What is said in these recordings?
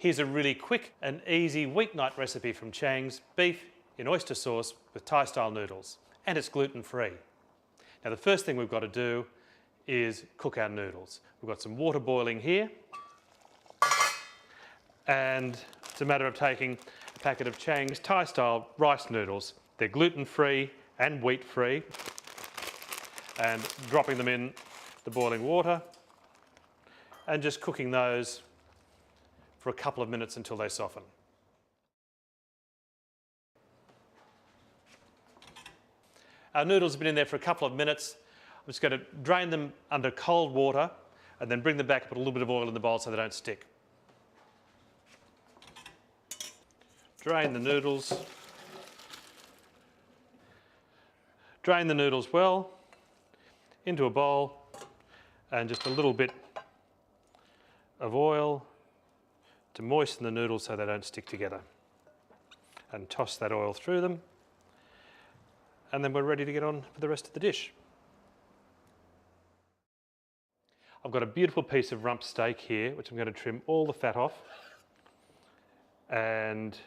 Here's a really quick and easy weeknight recipe from Chang's beef in oyster sauce with Thai-style noodles, and it's gluten-free. Now the first thing we've got to do is cook our noodles. We've got some water boiling here, and it's a matter of taking a packet of Chang's Thai-style rice noodles. They're gluten-free and wheat-free, and dropping them in the boiling water and just cooking those for a couple of minutes until they soften. Our noodles have been in there for a couple of minutes. I'm just going to drain them under cold water and then bring them back and put a little bit of oil in the bowl so they don't stick. Drain the noodles. Drain the noodles well into a bowl and just a little bit of oil to moisten the noodles so they don't stick together. And toss that oil through them. And then we're ready to get on with the rest of the dish. I've got a beautiful piece of rump steak here, which I'm going to trim all the fat off. And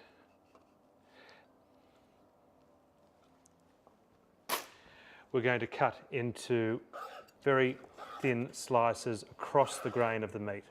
we're going to cut into very thin slices across the grain of the meat.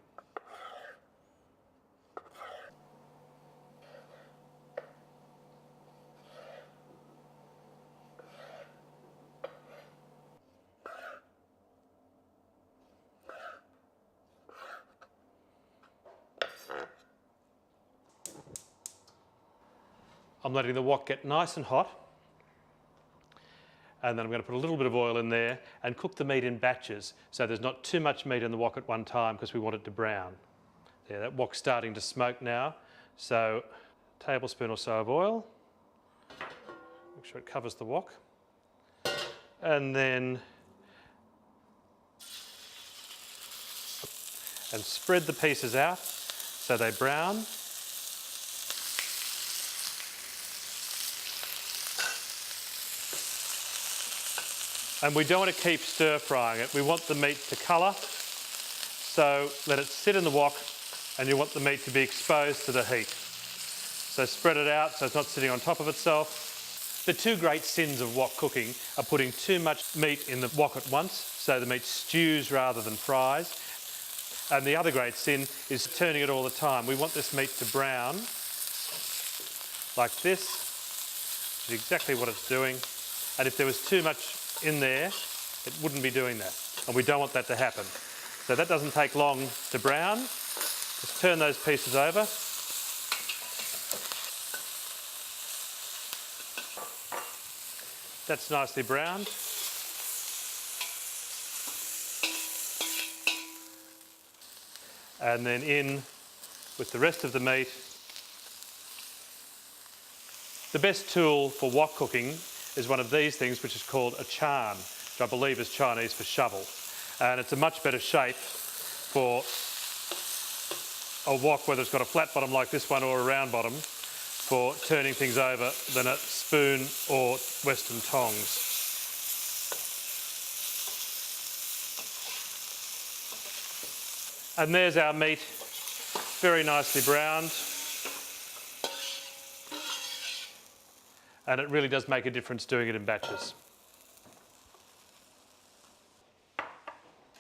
I'm letting the wok get nice and hot, and then I'm going to put a little bit of oil in there and cook the meat in batches so there's not too much meat in the wok at one time because we want it to brown. There, that wok's starting to smoke now, so a tablespoon or so of oil. Make sure it covers the wok, and then spread the pieces out so they brown. And we don't want to keep stir frying it. We want the meat to colour. So let it sit in the wok, and you want the meat to be exposed to the heat. So spread it out so it's not sitting on top of itself. The two great sins of wok cooking are putting too much meat in the wok at once, so the meat stews rather than fries. And the other great sin is turning it all the time. We want this meat to brown like this, which is exactly what it's doing. And if there was too much in there, it wouldn't be doing that. And we don't want that to happen. So that doesn't take long to brown. Just turn those pieces over. That's nicely browned. And then in with the rest of the meat. The best tool for wok cooking is one of these things, which is called a Chang, which I believe is Chinese for shovel. And it's a much better shape for a wok, whether it's got a flat bottom like this one or a round bottom, for turning things over than a spoon or Western tongs. And there's our meat, very nicely browned. And it really does make a difference doing it in batches.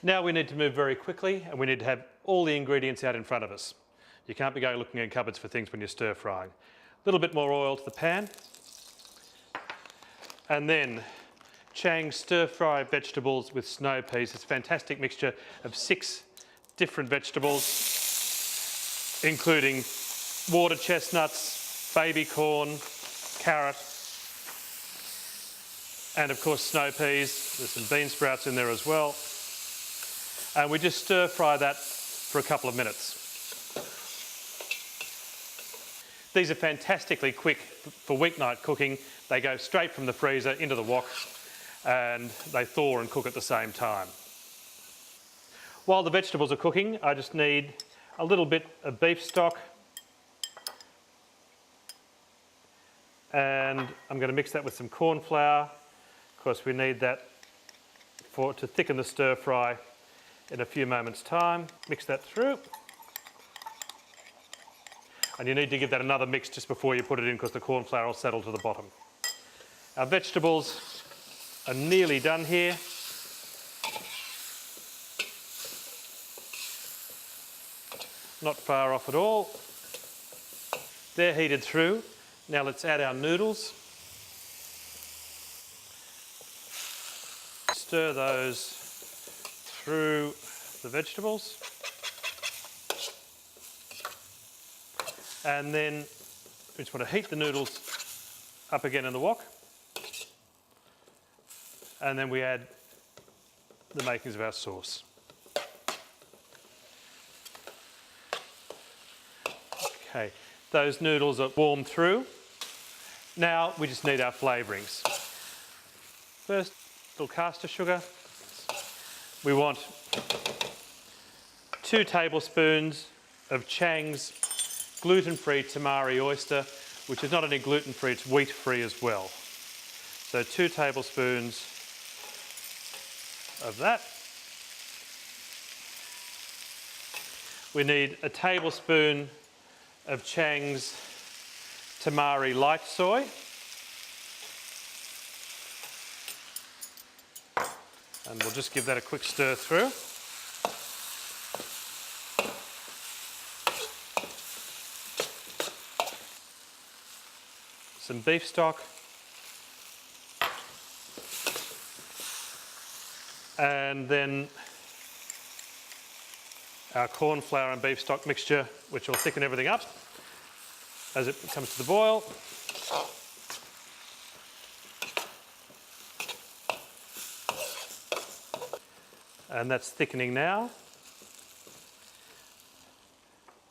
Now we need to move very quickly, and we need to have all the ingredients out in front of us. You can't be going looking in cupboards for things when you're stir frying. A little bit more oil to the pan. And then Chang stir fry vegetables with snow peas. It's a fantastic mixture of 6 different vegetables, including water chestnuts, baby corn, carrot, and of course snow peas. There's some bean sprouts in there as well. And we just stir fry that for a couple of minutes. These are fantastically quick for weeknight cooking. They go straight from the freezer into the wok, and they thaw and cook at the same time. While the vegetables are cooking, I just need a little bit of beef stock. And I'm going to mix that with some corn flour. Of course, we need that to thicken the stir fry in a few moments' time. Mix that through. And you need to give that another mix just before you put it in because the corn flour will settle to the bottom. Our vegetables are nearly done here. Not far off at all. They're heated through. Now let's add our noodles. Stir those through the vegetables. And then we just want to heat the noodles up again in the wok. And then we add the makings of our sauce. Okay, those noodles are warmed through. Now we just need our flavourings. First, a little caster sugar. We want 2 tablespoons of Chang's gluten-free tamari oyster, which is not only gluten-free, it's wheat-free as well. So 2 tablespoons of that. We need a tablespoon of Chang's tamari light soy. And we'll just give that a quick stir through. Some beef stock. And then our corn flour and beef stock mixture, which will thicken everything up as it comes to the boil. And that's thickening now.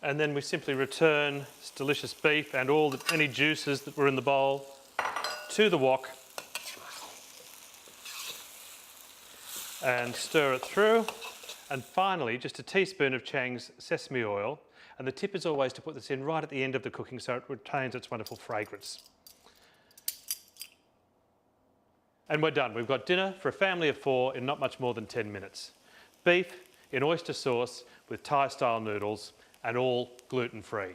And then we simply return this delicious beef and any juices that were in the bowl to the wok and stir it through. And finally, just a teaspoon of Chang's sesame oil. And the tip is always to put this in right at the end of the cooking so it retains its wonderful fragrance. And we're done. We've got dinner for a family of 4 in not much more than 10 minutes. Beef in oyster sauce with Thai-style noodles and all gluten-free.